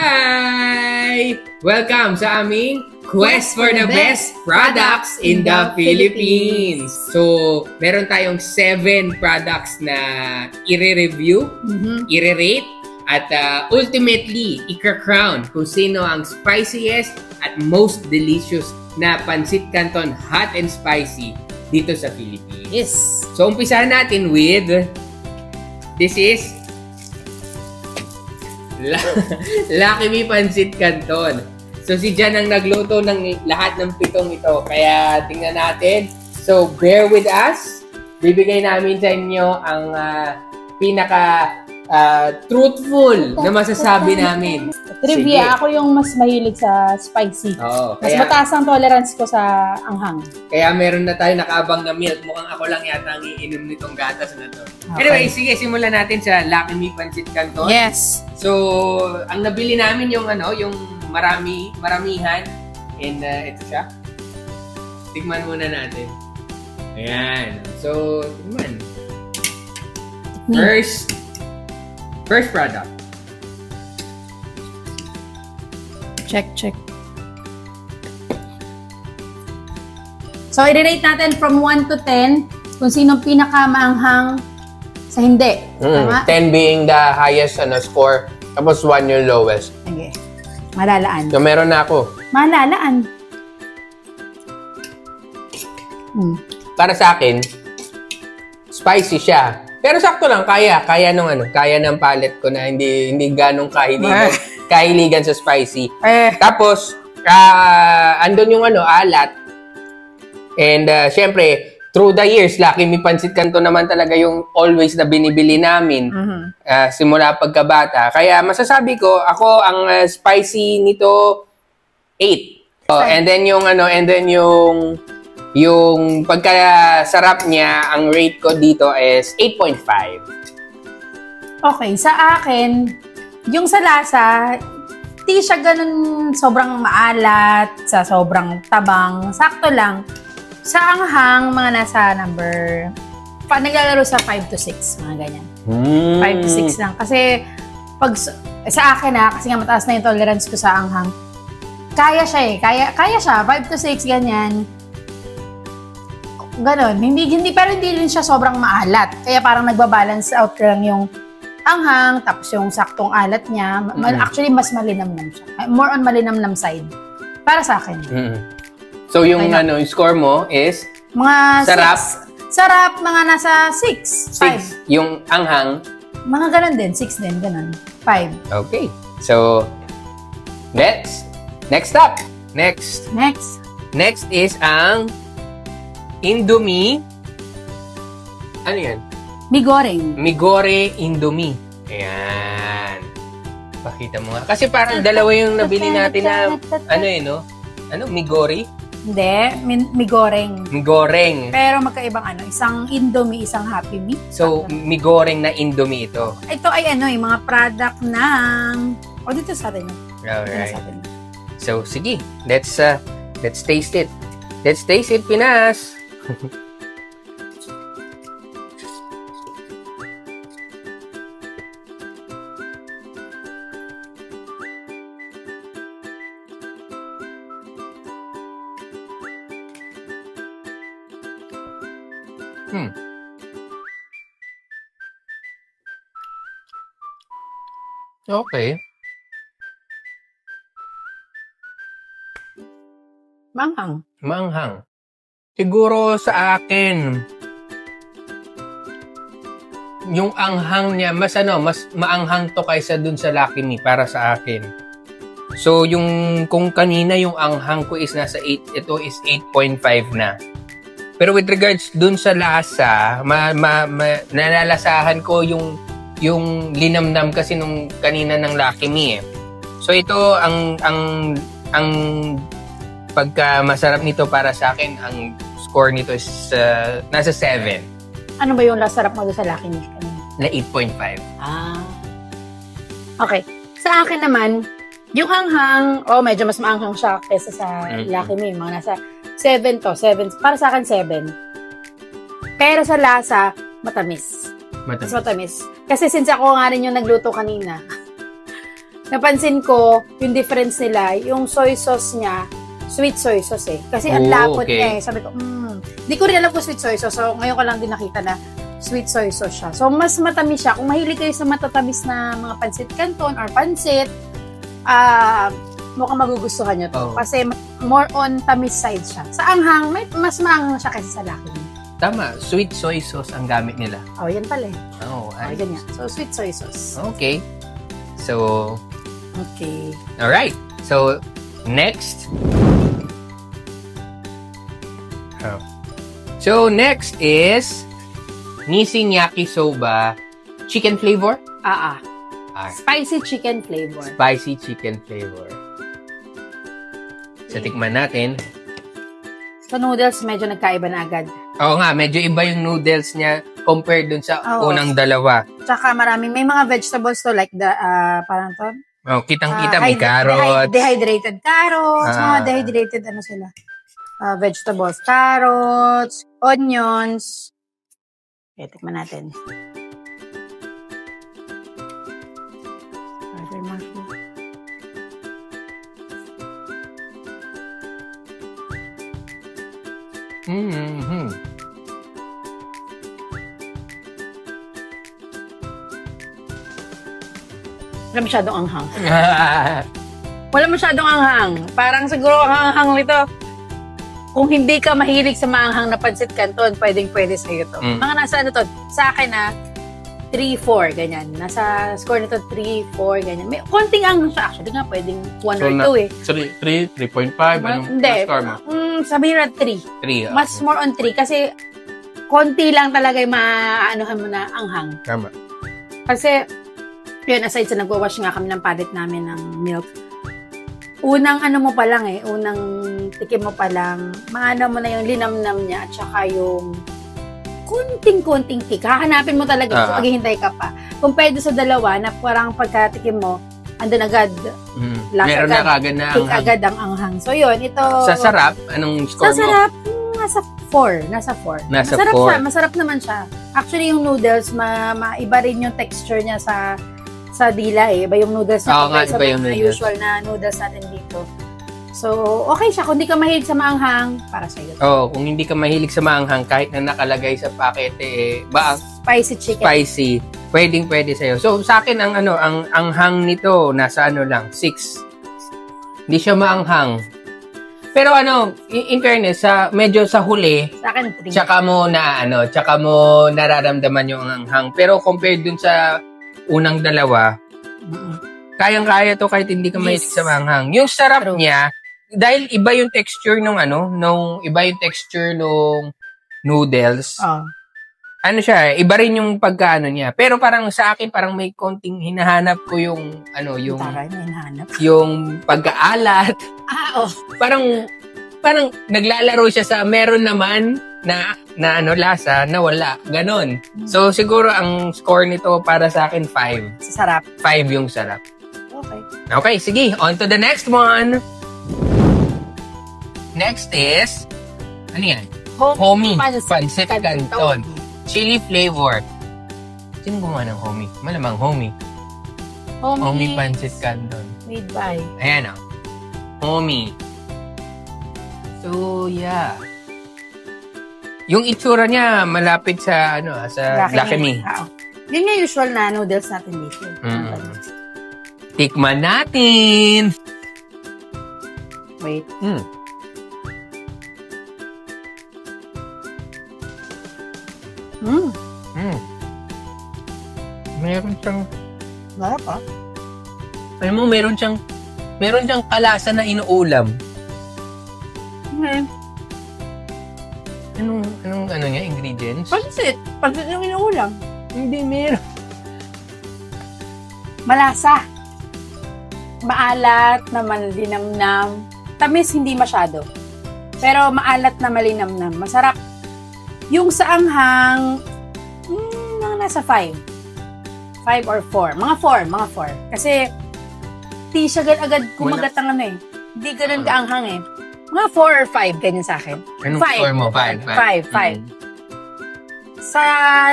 Hi! Welcome sa aming Quest for the Best Products in the Philippines. So, meron tayong 7 products na i-review, i-rate, at ultimately, i-crown kung sino ang spiciest at most delicious na Pancit Canton hot and spicy dito sa Philippines. Yes. So, umpisahan natin with this is Lucky Me Pancit Canton. So, si Jan ang nagluto ng lahat ng 7 ito. Kaya, tingnan natin. So, bear with us. Bibigay namin sa inyo ang truthful na masasabi namin. Trivia, ako yung mas mahilig sa spicy. Oo, mas mataas ang tolerance ko sa anghang. Kaya meron na tayo nakaabang na milk. Mukhang ako lang yata ang iinom nitong gatas na to. Okay. Anyway, sige, simulan natin sa Lucky Me Pancit Canton. Yes. So, ang nabili namin yung yung maramihan. And ito siya. Tigman muna natin. Ayan. So, tigman. First product. Check. So, i-rate natin from 1 to 10 kung sinong pinakamaanghang sa hindi. 10 being the highest score, tapos 1 yung lowest. Okay. Malalaan. So, meron na ako. Malalaan. Para sa akin, spicy siya. Pero sakto lang, kaya ng palate ko na hindi ganong kahiligan sa spicy. Tapos, andun yung alat. And, syempre, through the years, Lucky Me Pancit Canton naman talaga yung always na binibili namin. Simula pagkabata. Kaya, masasabi ko, ako ang spicy nito, 8. Oh, and then yung pagkasarap niya, ang rate ko dito is 8.5. Okay, sa akin, yung sa lasa, di siya ganun sobrang maalat, sa sobrang tabang, sakto lang. Sa anghang, mga nasa number, naglalaro sa 5 to 6, mga ganyan. 5 to 6 lang. Kasi, sa akin kasi nga mataas na yung tolerance ko sa anghang, kaya siya kaya siya, 5 to 6, ganyan. Ganon. Pero hindi rin siya sobrang maalat. Kaya parang nagbabalance out lang yung anghang, tapos yung saktong alat niya. Actually, mas malinamnam siya. More on malinamnam side. Para sa akin. So, yung yung score mo is? Mga sarap? 6. Sarap, mga nasa 6. 6. Yung anghang? Mga ganon din. 6 din. Ganon. 5. Okay. So, next up. Next is ang Indomie. Ano yan? Migore Indomie. Ayan. Pakita mo nga. Kasi parang dalawa yung nabili natin na Migore? Hindi. Migoreng. Migoreng. Pero magkaibang isang Indomie, isang Happy Me. So, migoreng na Indomie ito. Ito ay mga product ng... dito sa atin. Alright. So, sige. Let's taste it. Let's taste it, Pinas! Okay. Maanghang. Siguro sa akin, yung anghang niya, mas maanghang to kaysa dun sa Lucky Me para sa akin. So, kung kanina yung anghang ko is nasa 8, ito is 8.5 na. Pero with regards dun sa lasa, nalalasahan ko yung linamnam kasi nung kanina ng Lucky Me . So, ito ang pagka masarap nito para sa akin, ang score nito is nasa 7. Ano ba yung sarap mo doon sa Lucky Me? Na 8.5. Okay. Sa akin naman, yung anghang, medyo mas maanghang siya kaysa sa Lucky Me. Mga nasa 7 to. 7. Para sa akin, 7. Pero sa lasa, matamis. Mas matamis. Kasi since ako nga rin yung nagluto kanina, napansin ko, yung difference nila, yung soy sauce niya, sweet soy sauce eh. Kasi ang lapot niya eh. Sabi ko, di ko rin alam kung sweet soy sauce. So, ngayon ko lang din nakita na sweet soy sauce siya. So, mas matamis siya. Kung mahilig kayo sa matatamis na mga pansit canton or pansit, mukhang magugustuhan nyo to. Kasi more on tamis side siya. Sa anghang, mas maanghang siya kaysa sa laki. Tama. Sweet soy sauce ang gamit nila. Yan pala eh. Ganyan. So, sweet soy sauce. Okay. So, okay. Alright. So, next. So, next is Nissin Yakisoba chicken flavor? Spicy chicken flavor. Spicy chicken flavor. So, tikman natin. So, noodles, medyo nagkaiba na agad. Oo nga, medyo iba yung noodles niya compared dun sa unang dalawa. Tsaka may mga vegetables to like parang to. Kitang-kita, may carrots. Dehydrated carrots. Mga dehydrated, sila? Vegetables, carrots, onions. Okay, tikman natin. Wala masyadong anghang. Wala masyadong anghang. Parang siguro ang anghang nito. Kung hindi ka mahilig sa maanghang na pansit canton, pwedeng-pwede sa'yo to. Mga nasa sa akin 3-4, ganyan. Nasa score nito 3-4, ganyan. May konting anghang siya. Actually nga, pwedeng 1 or 2 eh. 3, 3.5, anong score mo? Sabihin na 3. 3, Mas more on 3 kasi konti lang talaga yung maaanuhan mo na anghang. Tama. Kasi, yun, aside sa nagwawash nga kami ng padet namin ng milk, unang mo pa lang unang tikim mo pa lang, maano mo na yung linamnam niya at saka yung kunting-kunting kick. Hahanapin mo talaga kung maghihintay ka pa. Kung pwede sa dalawa na parang pagkatikim mo, andun agad. Meron na kagad na anghang. Agad ang anghang. So yun, ito... Sa sarap, anong score mo? Sa sarap, nasa 4. Masarap siya. Masarap naman siya. Actually, yung noodles, iba rin yung texture niya sa dila eh. Iba yung noodles na sa mga usual na noodles natin dito. So, okay siya. Kung hindi ka mahilig sa maanghang, para sa'yo. Kung hindi ka mahilig sa maanghang, kahit na nakalagay sa pakete, spicy chicken. Spicy. Pwedeng-pwede sa'yo. So, sa akin, ang anghang nito, nasa lang, 6. Hindi siya maanghang. Pero in fairness, medyo sa huli, sa akin, 3. Tsaka mo nararamdaman yung anghang. Pero compared dun sa unang dalawa, kayang-kaya to kahit hindi ka mahilig sa maanghang. Yung sarap niya, dahil iba yung texture nung noodles. Iba rin yung pagkaano niya. Pero parang sa akin, parang may konting hinahanap ko yung yung pagkaalat. Parang naglalaro siya sa meron naman na lasa na wala. Ganon. So, siguro ang score nito para sa akin 5. Sa sarap? 5 yung sarap. Okay, sige. On to the next one. Next is, ano yan? Homie Pancit Canton. Chili flavor. Sino gumawa ng homie? Malamang homie. Homie Pancit Canton. Made by. Ayan homie. So, yeah. Yung itsura niya malapit sa Lucky Me. Yun yung usual na noodles natin dito. Tikman natin. Wait. Meron siyang... Wala pa. Alam mo, meron siyang kalasa na inuulam. Anong niya, ingredients? Pansit. Pansit yung inuulam. Hindi, meron. Malasa. Maalat na malinamnam. Tamis, hindi masyado. Pero maalat na malinamnam. Masarap. Yung sa anghang, mga nasa 5. 5 or 4. Mga 4. Kasi, di siya agad kumagat ang Hindi ganun kaanghang eh. Mga 4 or 5, ganyan sa akin. Anong score mo? 5. 5. Sa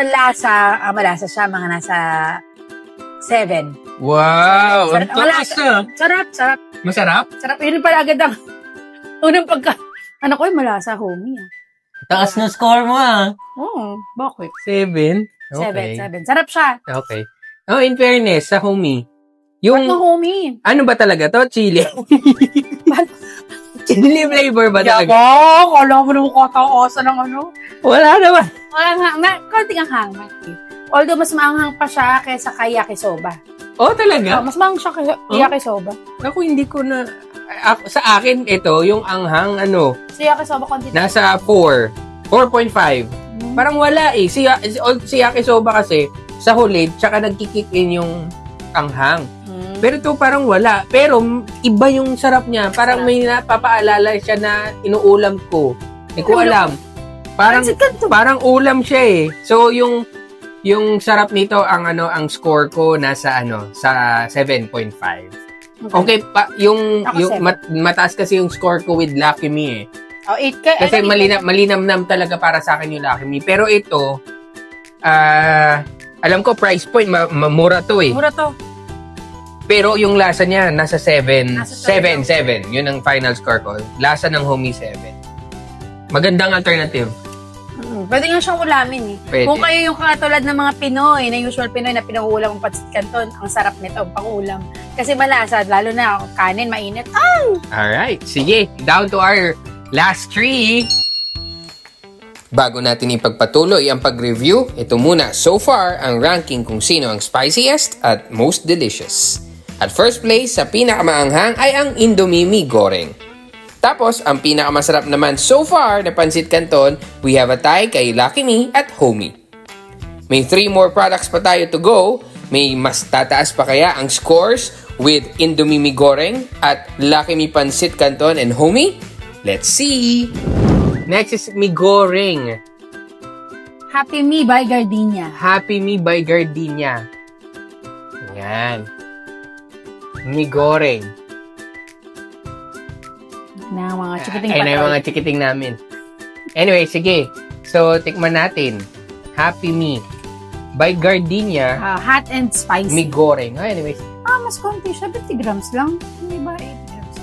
lasa, malasa siya, mga nasa 7. Wow! Sarap. Sarap, sarap. Masarap? Sarap. Yun pala agad ang unang pagka... Ano ko yung malasa, homie. Taas na score mo Oo, bakit? 7? Okay. 7. Sarap siya. Okay. Oh, in fairness, sa homie. Yung... Ba't homie? Ano ba talaga to? Chili. Chili flavor ba talaga? Yabang! Alam mo naman katakasan ng ano. Wala naman. Konting ang hangmat. Although, mas maanghang pa siya kaysa kay yakisoba. Oh, talaga? Mas maanghang siya kay yakisoba. Ako, hindi ko na... sa akin, ito, yung anghang, Si yakisoba, konti. nasa 4. 4.5. Parang wala eh. Si yakisoba kasi, sa huli, tsaka nagkikick in yung anghang. Pero ito parang wala. Pero iba yung sarap niya. Parang may napapaalala siya na inuulam ko. Hindi ko alam. Parang ulam siya eh. So yung sarap nito ang score ko nasa sa 7.5. Okay, yung mataas kasi yung score ko with Lucky Me eh. Oh, 8 kasi malinamnam talaga para sa akin yung Lucky Me. Pero ito alam ko price point mura to eh. Mura to. Pero yung lasa niya, nasa 7. 7. Yun ang final score ko. Lasa ng homie 7. Magandang alternative. Pwede nga siyang ulamin eh. Pwede. Kung kayo yung katulad ng mga Pinoy, na usual Pinoy na pinanguulam ng pancit canton, ang sarap nito, pang-ulam. Kasi malasa, lalo na kanin, mainit. Alright. Sige, down to our last 3. Bago natin ipagpatuloy ang pag-review, ito muna so far ang ranking kung sino ang spiciest at most delicious. At first place sa pinakamaanghang ay ang Indomie Goreng. Tapos, ang pinakamasarap naman so far na pancit canton, we have a tie kay Lucky Me at Homie. May 3 more products pa tayo to go. May mas tataas pa kaya ang scores with Indomie Goreng at Lucky Me Pancit Canton and Homie? Let's see! Next is Mi Goreng. Happy Me by Gardenia. Happy Me by Gardenia. Yan. Mi Goreng. Na mga chikiting ay, na mga chikiting namin. Anyway, sige. So, tikman natin. Happy Me by Gardenia. Hot and spicy. Mi Goreng. Anyways. Mas konti siya. 50 grams lang. Hindi ba 80 grams?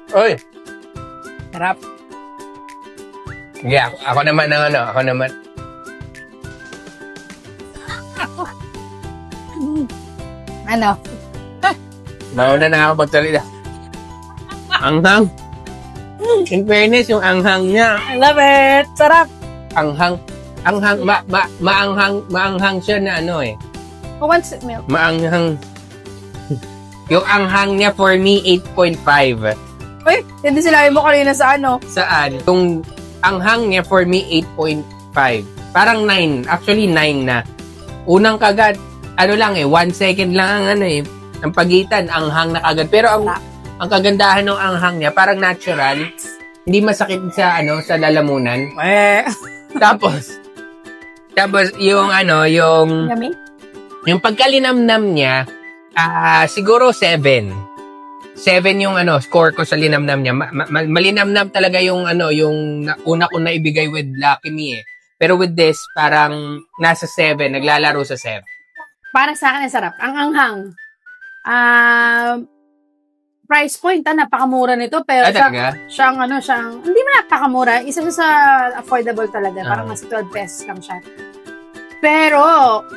Oy. Sarap. Yeah, ako naman ako naman. Ano? Nauna na ako magsalita. Anghang. In fairness, yung anghang niya. I love it. Sarap. Anghang, maanghang siya na Who wants milk? Maanghang. Yung anghang niya for me, 8.5. Uy, hindi sinabi mo kanina sa ano? Saan? Yung anghang niya for me, 8.5. Parang 9. Actually, 9 na. Unang kagad, 1 second lang ang pagitan, anghang na kagad. Pero ang kagandahan ng anghang niya, parang natural. Hindi masakit sa lalamunan. Tapos yung Yummy? yung pagkalinamnam niya, siguro 7. 7 yung score ko sa linamnam niya. Malinamnam talaga yung una ko na ibigay with Lucky Me eh. Pero with this, parang nasa 7, naglalaro sa 7. Para sa akin, sarap. Ang anghang. Price point, napakamura nito. Pero siyang, hindi mo napakamura. Isa siya sa affordable talaga. Parang mas 12 pesos lang siya. Pero,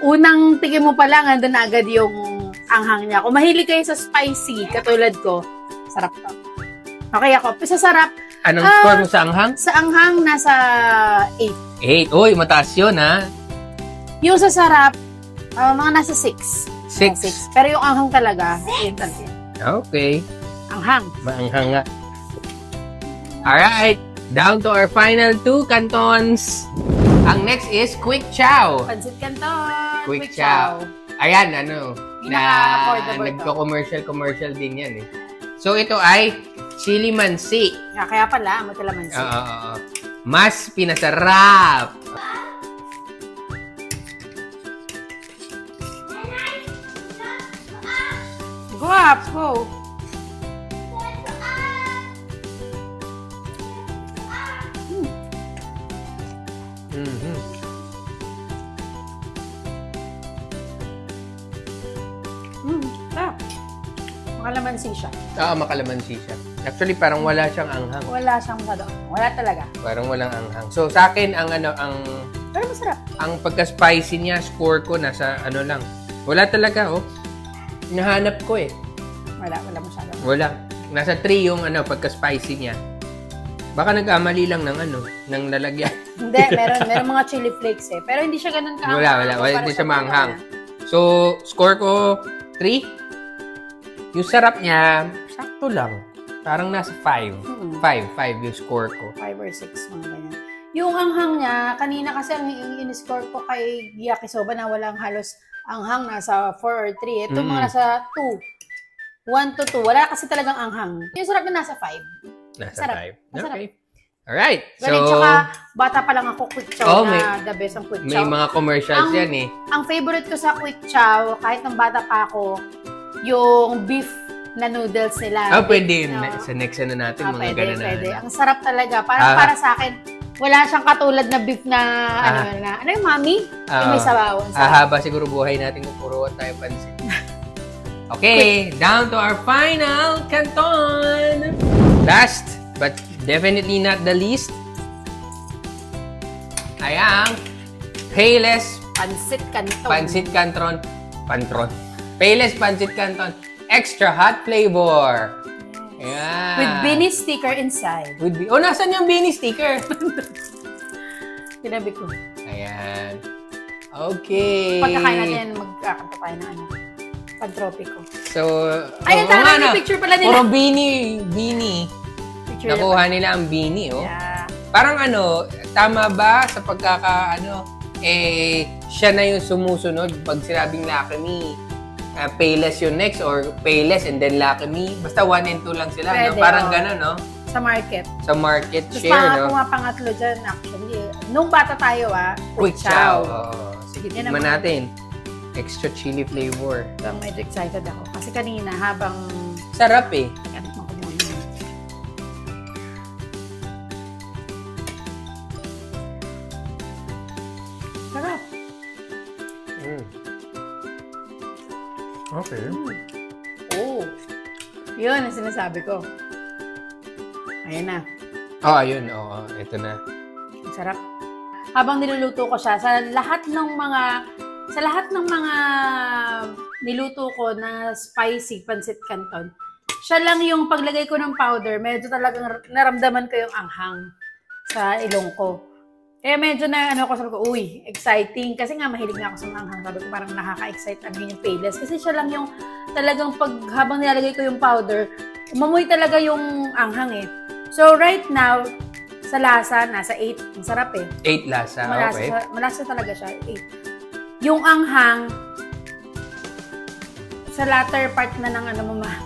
unang tingin mo pa lang, andun na agad yung anghang niya. Kung mahilig kayo sa spicy, katulad ko, sarap to. Okay ako. Sa sarap. Anong score mo sa anghang? Sa anghang, nasa 8. 8. Uy, mataas yun, ha? Yung sa sarap, mga nasa 6. 6. Pero yung anghang talaga, 8 talaga. Okay. Anghang. Maanghang nga. Alright. Down to our final 2 cantons. Ang next is Quick Chow. Pancit Canton. Quick Chow. Ayan, commercial din yan eh. So, ito ay chili mansi. Kaya pala, matalamansi. Mas pinasarap. Sarap! Go! Sarap. Makalamansi siya. Oo, makalamansi siya. Actually, parang wala siyang anghang. Wala siyang masyado. Wala talaga. Parang walang anghang. So, sa akin, Pero masarap. ang pagka-spicy niya, score ko nasa lang. Wala talaga, oh. Hinahanap ko eh. Wala masyado. Wala. Nasa 3 yung pagka-spicy niya. Baka nag-amali lang ng lalagyan. Hindi, meron mga chili flakes eh. Pero hindi siya ganun kaanghang. Wala. Hindi siya maanghang. So, score ko 3. Yung sarap niya, sakto lang. Parang nasa 5. 5 yung score ko. 5 or 6, mga ganyan. Yung anghang niya, kanina kasi ang in-score ko kay Yakisoba na walang halos anghang, nasa 4 or 3. Ito mga nasa 2. 1 to 2. Wala kasi talagang anghang. Yung sarap na nasa 5. Nasa 5. Masarap. Okay. Alright. Ganun, So, tsaka bata pa lang ako quick chow na the best ang quick chow. may mga commercials yan eh. Ang favorite ko sa quick chow, kahit nang bata pa ako, yung beef na noodles nila. Pwede. Sa next natin, mga ganun na. Pwede. Ang sarap talaga. Parang para sa akin, wala siyang katulad na beef na, ano yung mami? Yung may sabawan. Haba siguro buhay natin kung puro tayo pansin. Okay, down to our final canton. Last, but definitely not the least, ay ang Payless Pancit Canton. Payless Pancit Canton Extra Hot Flavor. Yeah. With Beanie sticker inside. Nasan yung Beanie sticker? Tinabi ko. Ayan. Okay. Pagkakain natin, magkakanta tayo ng pag-tropico. So, ayun, tara, yung picture pala nila. Puro beanie. Picture Nakuha nila ang beanie, oh. Yeah. Parang tama ba sa siya na yung sumusunod pag sinabing Lucky Me, Payless yung next or Payless and then Lucky Me. Basta 1 and 2 lang sila, pwede, no? Parang gano'n, no? Sa market. Sa market Tapos share, no? Tapos pangatlo dyan, actually. Nung bata tayo, Quick chow. Sige, Yan tignan natin. Extra chili flavor. So, medyo excited ako. Kasi kanina, habang... Sarap eh. Sarap. Okay. Oh. Yun ang sinasabi ko. Ayan na. Ayun. Ito na. Ang sarap. Habang niluluto ko siya, sa lahat ng mga niluto ko na spicy pancit canton, siya lang yung paglagay ko ng powder, medyo talagang naramdaman ko yung anghang sa ilong ko. Kaya medyo sabi ko, exciting. Kasi nga, mahilig nga ako sa anghang. Sabi ko, parang nakaka-excite yung Payless. Kasi siya lang yung talagang habang nilalagay ko yung powder, umamoy talaga yung anghang eh. So, right now, sa lasa, nasa 8. Ang sarap eh. 8 lasa, okay. Malasa talaga siya, 8. Yung anghang, sa latter part na ng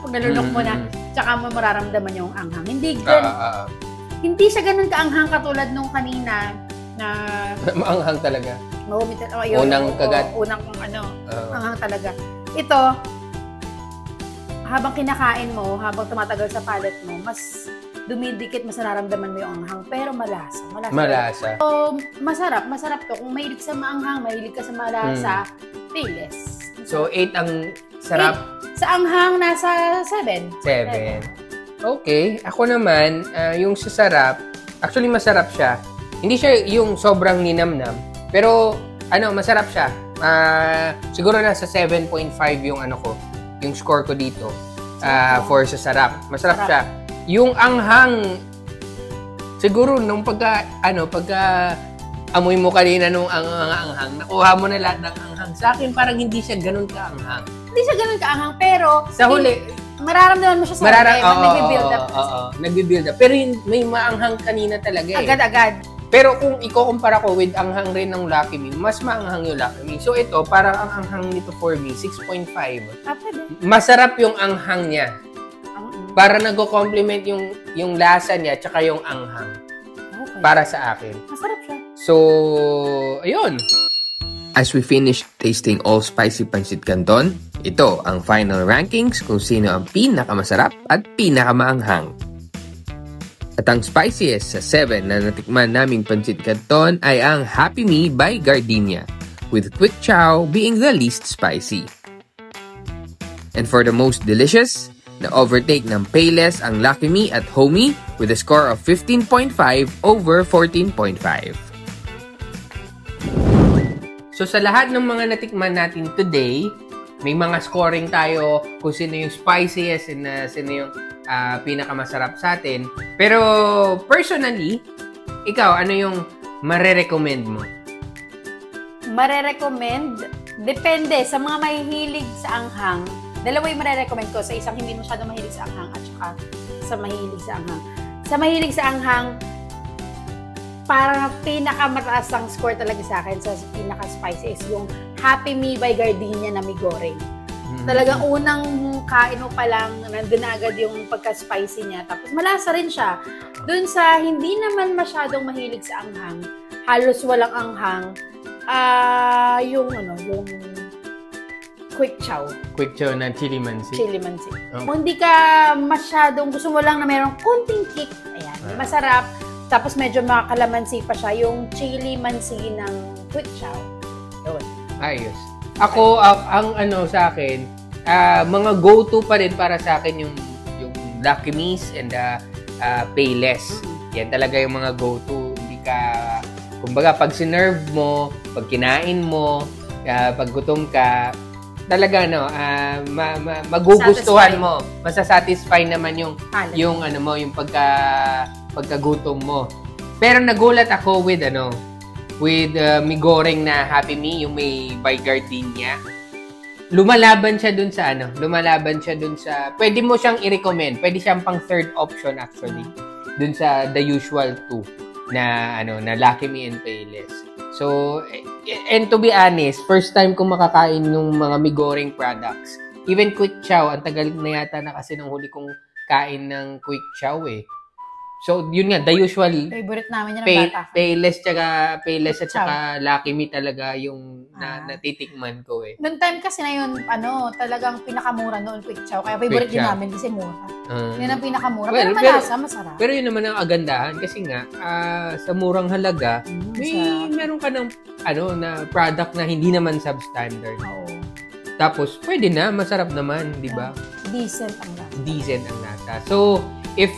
pag nalunok mo na, tsaka mo mararamdaman yung anghang. Hindi siya ganun kaanghang katulad nung kanina, na maanghang talaga. Unang kagat. Anghang talaga. Ito, habang kinakain mo, habang tumatagal sa palate mo, mas dumidikit, mas nararamdaman mo yung anghang. Pero malasa. So, masarap to. Kung mahilig sa maanghang, mahilig ka sa malasa, Payless. So, 8 ang sarap? 8. Sa anghang, nasa 7. 7. Okay. Ako naman, yung sa sarap, actually masarap siya. Hindi siya yung sobrang ninamnam, pero masarap siya. Siguro nasa 7.5 yung yung score ko dito for sa sarap. Masarap siya. Yung anghang, siguro nung pagka amoy mo kanina nung anghang, nakuha mo na lahat ng anghang. Sa akin parang hindi siya ganun kaanghang. Hindi siya ganun kaanghang, pero sa huli, mararamdaman mo siya sa huli. Nag-build up. Nag-build up. Pero may maanghang kanina talaga eh. Agad-agad. Pero kung ikukumpara ko with anghang rin ng Lucky Me, mas maanghang yung Lucky Me. So ito, parang ang anghang nito for me, 6.5. Masarap yung anghang niya. Para nag-complement yung lasa niya tsaka yung anghang. Okay. Para sa akin. Masarap siya. So, ayun. As we finish tasting all spicy pancit canton, ito ang final rankings kung sino ang pinakamasarap at pinakamaanghang. At ang spiciest sa 7 na natikman naming pancit canton ay ang Happy Me by Gardenia, with Quick Chow being the least spicy. And for the most delicious, na-overtake ng Payless ang Lucky Me at Homey with a score of 15.5 over 14.5. So sa lahat ng mga natikman natin today, may mga scoring tayo kung sino yung spiciest and sino yung pinakamasarap sa atin. Pero personally, ikaw, ano yung marerecommend mo? Marerecommend? Depende. Sa mga mahihilig sa anghang, dalawa yung marerecommend ko. Sa isang hindi masyadong mahilig sa anghang at saka sa mahilig sa anghang. Sa mahilig sa anghang, parang pinakamataas ang score talaga sa akin sa pinaka-spicy is yung Happy Me by Gardenia na may goreng. Talagang unang kain mo pa lang, nandun na agad yung pagka-spicy niya. Tapos malasa rin siya. Dun sa hindi naman masyadong mahilig sa anghang, halos walang anghang, yung Quick Chow. Quick Chow na chili mansi. Chili mansi. Oh. Kung hindi ka masyadong, gusto mo lang na mayroong konting kick, ayan, masarap. Tapos medyo makakalamansi pa siya, yung chili mansi ng Quick Chow. Yun. Ayos. Ako, ang sa akin, mga go-to pa rin para sa akin yung Lucky Me's and Payless. Yan talaga yung mga go-to. Hindi ka, kumbaga, pag sinerve mo, pag kinain mo, pag gutom ka, talaga, magugustuhan mo. Masasatisfy naman yung pagkagutom mo. Pero nagulat ako with may goreng na Happy Me, yung may by Gardenia. Lumalaban siya dun sa pwede mo siyang i-recommend. Pwede siyang pang third option actually. Dun sa the usual 2 na Lucky Me and Payless. So, and to be honest, first time kong makakain ng mga may goreng products. Even Quick Chow, ang tagal na yata na kasi nung huli kong kain ng Quick Chow eh. So, yun nga, the usual favorite namin yan ng bata. Payless at saka Lucky Me talaga yung natitikman ko eh. Noong time kasi na yun, talagang pinakamura noon Quick Chow. Kaya favorite din namin kasi mura. Yun ang pinakamura. Pero malasa, masarap. Pero yun naman ang agandahan kasi nga, sa murang halaga, meron ka ng na product na hindi naman substandard. Oo. Tapos, pwede na, masarap naman, di ba? Decent ang lasa. So, if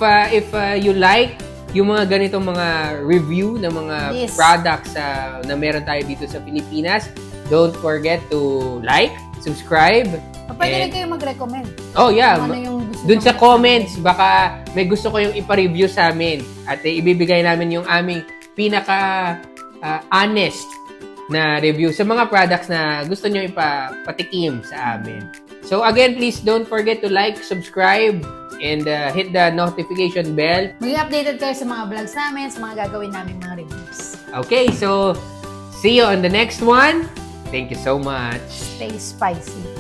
you like yung mga ganitong mga review ng mga products na meron tayo dito sa Pilipinas, don't forget to like, subscribe. Pwede rin kayo mag-recommend. Oh, yeah. Dun sa comments, namin. baka may gusto ko yung ipa-review sa amin. At ibibigay namin yung aming pinaka-honest na review sa mga products na gusto nyo ipatikim sa amin. So again, please don't forget to like, subscribe, and hit the notification bell. Maging updated kayo sa mga vlogs namin, sa mga gagawin namin mga reviews. Okay, so see you on the next one. Thank you so much. Stay spicy.